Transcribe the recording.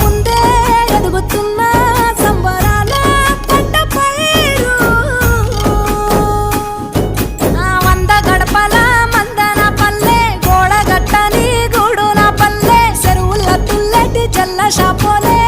ముందే ఎదుగుతున్న సంబరాల పంట పైరు వంద గడపల మందన పల్లె గోడ గట్టని గూడున పల్లె చెరువుల తుల్లటి జల్ల షాపోలే